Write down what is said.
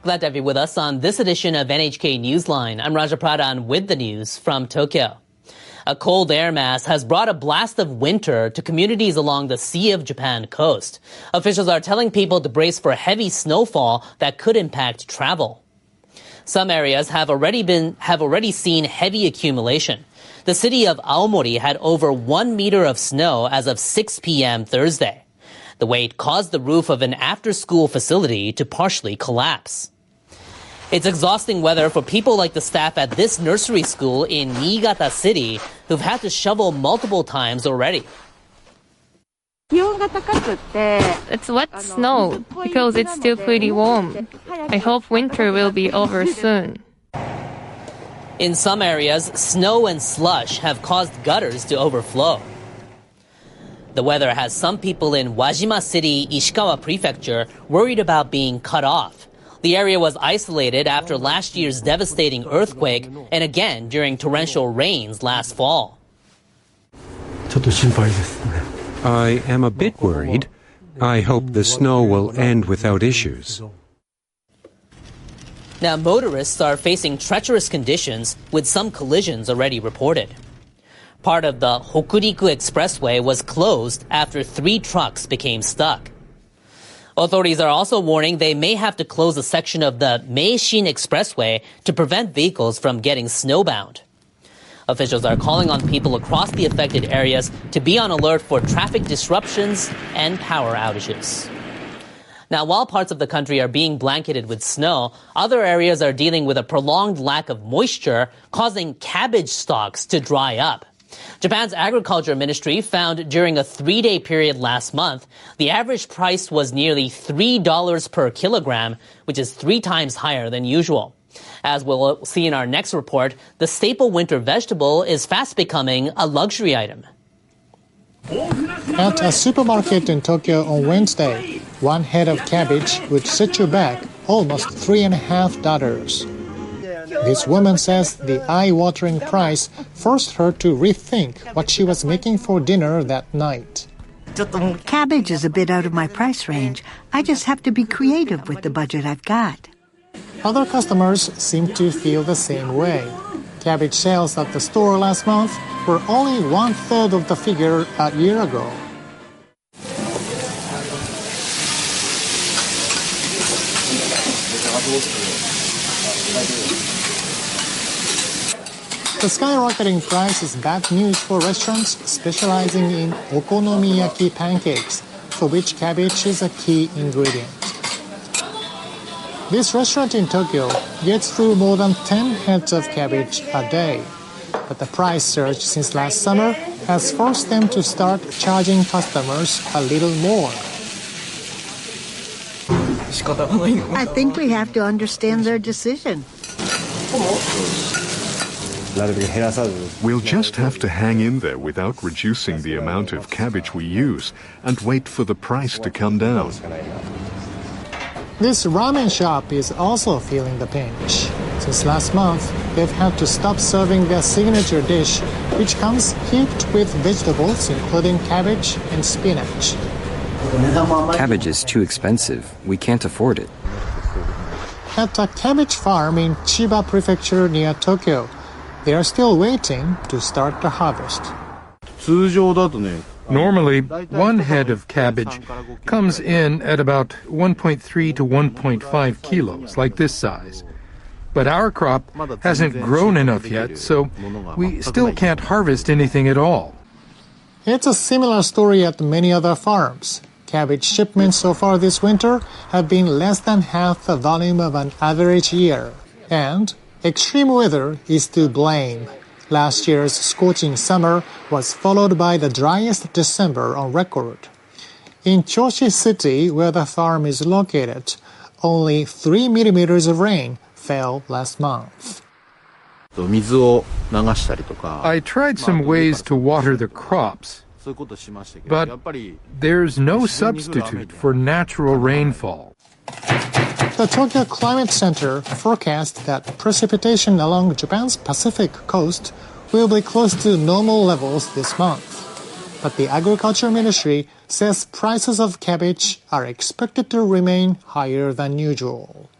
Glad to have you with us on this edition of NHK Newsline. I'm Raja Pradhan with the news from Tokyo. A cold air mass has brought a blast of winter to communities along the Sea of Japan coast. Officials are telling people to brace for heavy snowfall that could impact travel. Some areas have already seen heavy accumulation. The city of Aomori had over 1 meter of snow as of 6 p.m. Thursday. The weight caused the roof of an after-school facility to partially collapse. It's exhausting weather for people like the staff at this nursery school in Niigata City who've had to shovel multiple times already. It's wet snow because it's still pretty warm. I hope winter will be over soon. In some areas, snow and slush have caused gutters to overflow. The weather has some people in Wajima City, Ishikawa Prefecture, worried about being cut off. The area was isolated after last year's devastating earthquake and again during torrential rains last fall. I am a bit worried. I hope the snow will end without issues. Now, motorists are facing treacherous conditions with some collisions already reported. Part of the Hokuriku Expressway was closed after 3 trucks became stuck. Authorities are also warning they may have to close a section of the Meishin Expressway to prevent vehicles from getting snowbound. Officials are calling on people across the affected areas to be on alert for traffic disruptions and power outages. Now, while parts of the country are being blanketed with snow, other areas are dealing with a prolonged lack of moisture, causing cabbage stalks to dry up. Japan's Agriculture Ministry found during a 3-day period last month, the average price was nearly $3 per kilogram, which is 3 times higher than usual. As we'll see in our next report, the staple winter vegetable is fast becoming a luxury item. At a supermarket in Tokyo on Wednesday, 1 head of cabbage would set you back almost $3.50. This woman says the eye-watering price forced her to rethink what she was making for dinner that night. Cabbage is a bit out of my price range. I just have to be creative with the budget I've got. Other customers seem to feel the same way. Cabbage sales at the store last month were only 1/3 of the figure a year ago. The skyrocketing price is bad news for restaurants specializing in okonomiyaki pancakes, for which cabbage is a key ingredient. This restaurant in Tokyo gets through more than 10 heads of cabbage a day. But the price surge since last summer has forced them to start charging customers a little more. I think we have to understand their decision. We'll just have to hang in there without reducing the amount of cabbage we use and wait for the price to come down. This ramen shop is also feeling the pinch. Since last month, they've had to stop serving their signature dish, which comes heaped with vegetables including cabbage and spinach. Cabbage is too expensive. We can't afford it. At a cabbage farm in Chiba Prefecture near Tokyo, they are still waiting to start the harvest. Normally, 1 head of cabbage comes in at about 1.3 to 1.5 kilos, like this size. But our crop hasn't grown enough yet, so we still can't harvest anything at all. It's a similar story at many other farms. Cabbage shipments so far this winter have been less than half the volume of an average year. And extreme weather is to blame. Last year's scorching summer was followed by the driest December on record. In Choshi City, where the farm is located, only 3 millimeters of rain fell last month. I tried some ways to water the crops, but there's no substitute for natural rainfall. The Tokyo Climate Center forecast that precipitation along Japan's Pacific coast will be close to normal levels this month. But the Agriculture Ministry says prices of cabbage are expected to remain higher than usual.